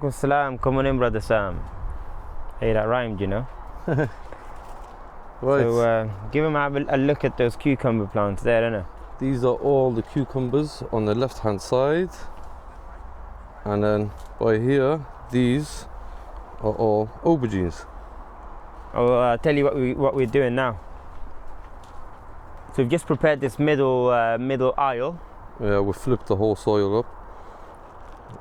Alaikum salam. Come on in, brother Sam. Hey, that rhymed, you know. Right. So give him a look at those cucumber plants there, innit? These are all the cucumbers on the left hand side, and then by here these are all aubergines. I'll tell you what we're doing now. So we've just prepared this middle aisle. Yeah, we flipped the whole soil up.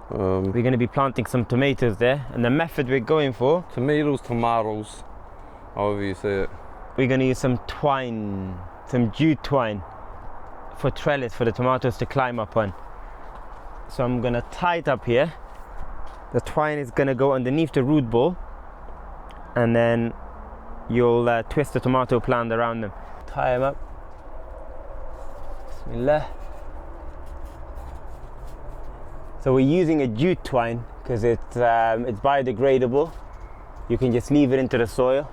We're going to be planting some tomatoes there, and the method we're going for, Tomatoes, however you say it. we're going to use some twine, some jute twine for trellis for the tomatoes to climb up on. So I'm going to tie it up here. The twine is going to go underneath the root ball, and then you'll twist the tomato plant around them. Tie them up. Bismillah. So we're using a jute twine because it's biodegradable. You can just leave it into the soil,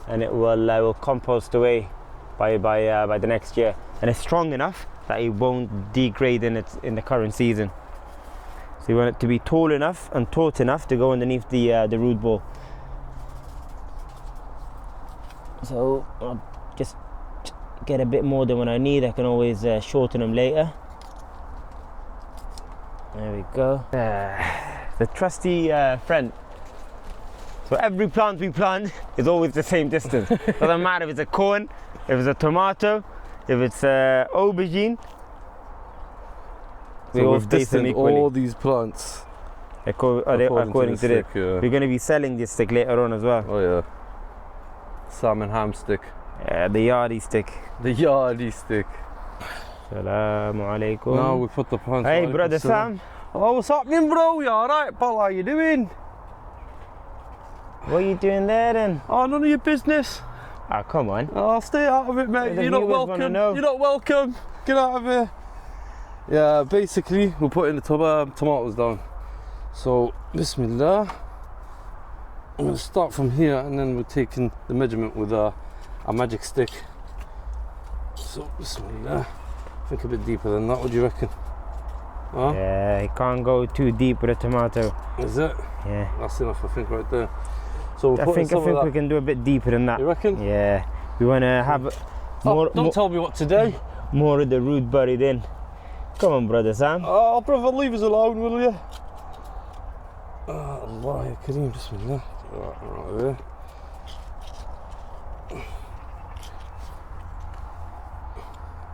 and it will compost away by the next year. And it's strong enough that it won't degrade in the current season. So you want it to be tall enough and taut enough to go underneath the root ball. So I'll just get a bit more than what I need. I can always shorten them later. There we go. The trusty friend. So every plant we plant is always the same distance. Doesn't matter if it's a corn, if it's a tomato, if it's aubergine. We So all we've space them distanced equally. all these plants According to this. stick, yeah. We're going to be selling this stick later on as well. Oh yeah. Salmon ham stick. Yeah, the yardie stick. The yardie stick. Assalamu alaikum. Now we put the plants. Hey, right brother beside- Sam. Oh, what's happening, bro? You alright, pal? How you doing? What are you doing there then? Oh, none of your business. Ah, come on. Oh, stay out of it, mate. The You're not viewers wanna welcome. know. You're not welcome. Get out of here. Yeah, basically, we're putting the tomatoes down. So, Bismillah. I'm going to start from here, and then we're taking the measurement with a magic stick. So, Bismillah. I think a bit deeper than that. What do you reckon? Huh? Yeah, you can't go too deep with a tomato. Is it? Yeah. That's enough, I think, right there. So we're I putting think some of that. we can do a bit deeper than that. You reckon? Yeah. We want to have more, Don't tell me what to do. more of the root buried in. Come on, brother Sam. Oh, brother, leave us alone, will you? Allah ya Kareem, Bismillah. Right there.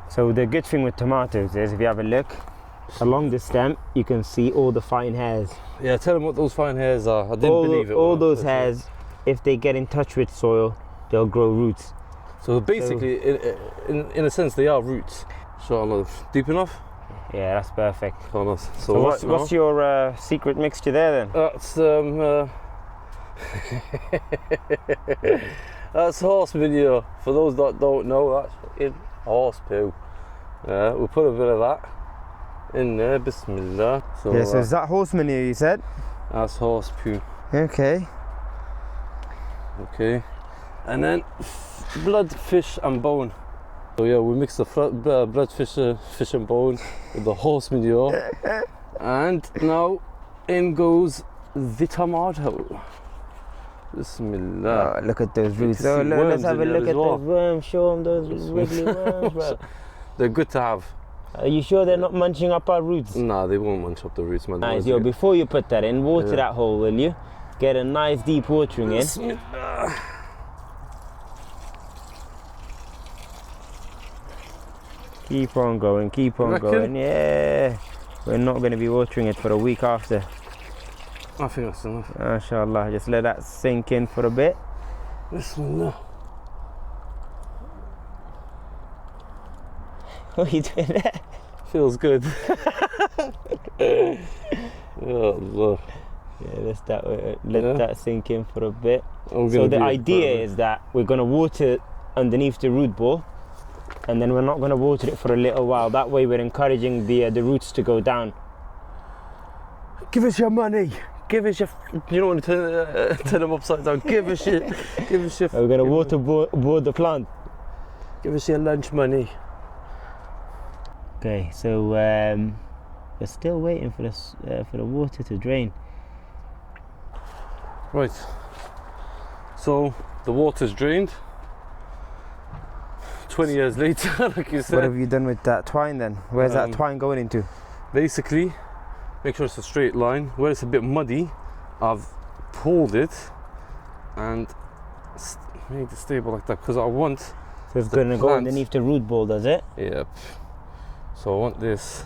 So the good thing with tomatoes is, if you have a look along the stem, you can see all the fine hairs. Yeah, tell them what those fine hairs are. I didn't believe it. All when I those first hairs, if they get in touch with soil, they'll grow roots. So basically, in a sense, they are roots. Inshallah, deep enough? Yeah, that's perfect. Inshallah. So what's your secret mixture there then? That's that's horse manure. For those that don't know, that's fucking horse poo. We'll put a bit of that in there. Bismillah. So, Yeah, so is that horse manure you said? that's horse poo. Okay. Okay, and then blood, fish, and bone. So yeah, we mix the blood, fish, and bone with the horse manure, and now in goes the tomato. Bismillah. Oh, look at those roots. see Oh, look, let's worms have a in there look as at well. those worms. Show them those wiggly worms, bro. They're good to have. Are you sure they're not munching up our roots? Nah, they won't munch up the roots, man. Nice, yo, before you put that in, water Yeah. that hole, will you? Get a nice deep watering in. Bismillah. Keep on going, keep on Reckon? going. Yeah. We're not going to be watering it for a week after. I think that's enough. MashaAllah, just let that sink in for a bit. Bismillah. What are you doing there? Feels good. Oh, Allah. Yeah, let Yeah. that sink in for a bit. I'm So gonna the do it idea forever. is that we're going to water underneath the root ball, and then we're not going to water it for a little while. That way we're encouraging the roots to go down. Give us your money. Give us your. You don't want to turn them upside down. Give us your. Give us your. We're going to waterboard the plant. Give us your lunch money. Okay, so we're still waiting for the water to drain. Right, so the water's drained. 20 years later, like you said. What have you done with that twine then? Where's that twine going into? Basically, make sure it's a straight line. Where it's a bit muddy, I've pulled it and made it stable like that because I want. So it's going to go underneath the root ball, does it? Yep. So I want this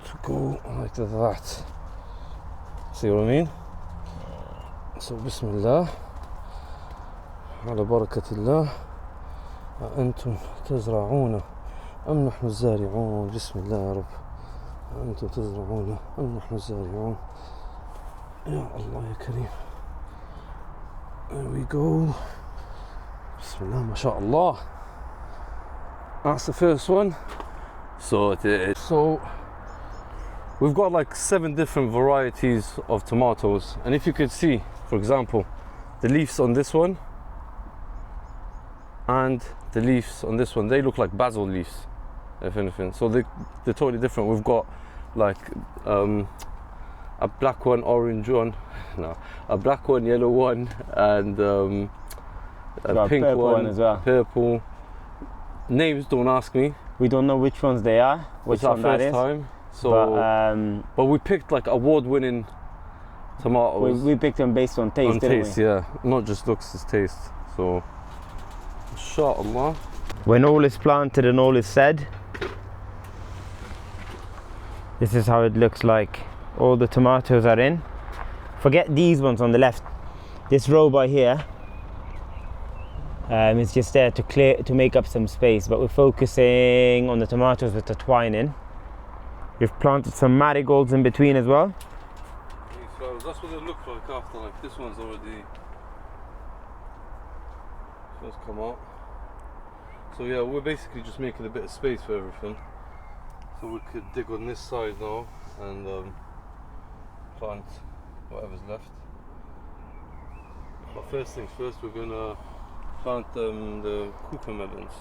to go like that. See what I mean? So Bismillah. على بركة الله أنتم تزرعون أم نحن الزارعون بسم الله يا رب أنتم تزرعون أم نحن الزارعون يا الله يا كريم. There we go. بسم الله ما شاء الله. That's the first one. So we've got like 7 different varieties of tomatoes, and if you could see, for example, the leaves on this one and the leaves on this one, they look like basil leaves, if anything. So they're totally different. We've got like a black one, orange one, no, a black one, yellow one, and a pink one as well. Purple. Names, don't ask me. We don't know which ones they are, which one that is. Time. So, but we picked like award-winning tomatoes. We picked them based on taste, didn't taste, we? yeah, not just looks, it's taste. So, inshallah. When all is planted and all is said, this is how it looks like. All the tomatoes are in. Forget these ones on the left. This row by here, it's just there to make up some space, but we're focusing on the tomatoes with the twine in. We've planted some marigolds in between as well. So that's what they look like after, like this one's already, this one's come out. So yeah, we're basically just making a bit of space for everything. So we could dig on this side now and plant whatever's left. But first things first, we're gonna plant the cucumber melons.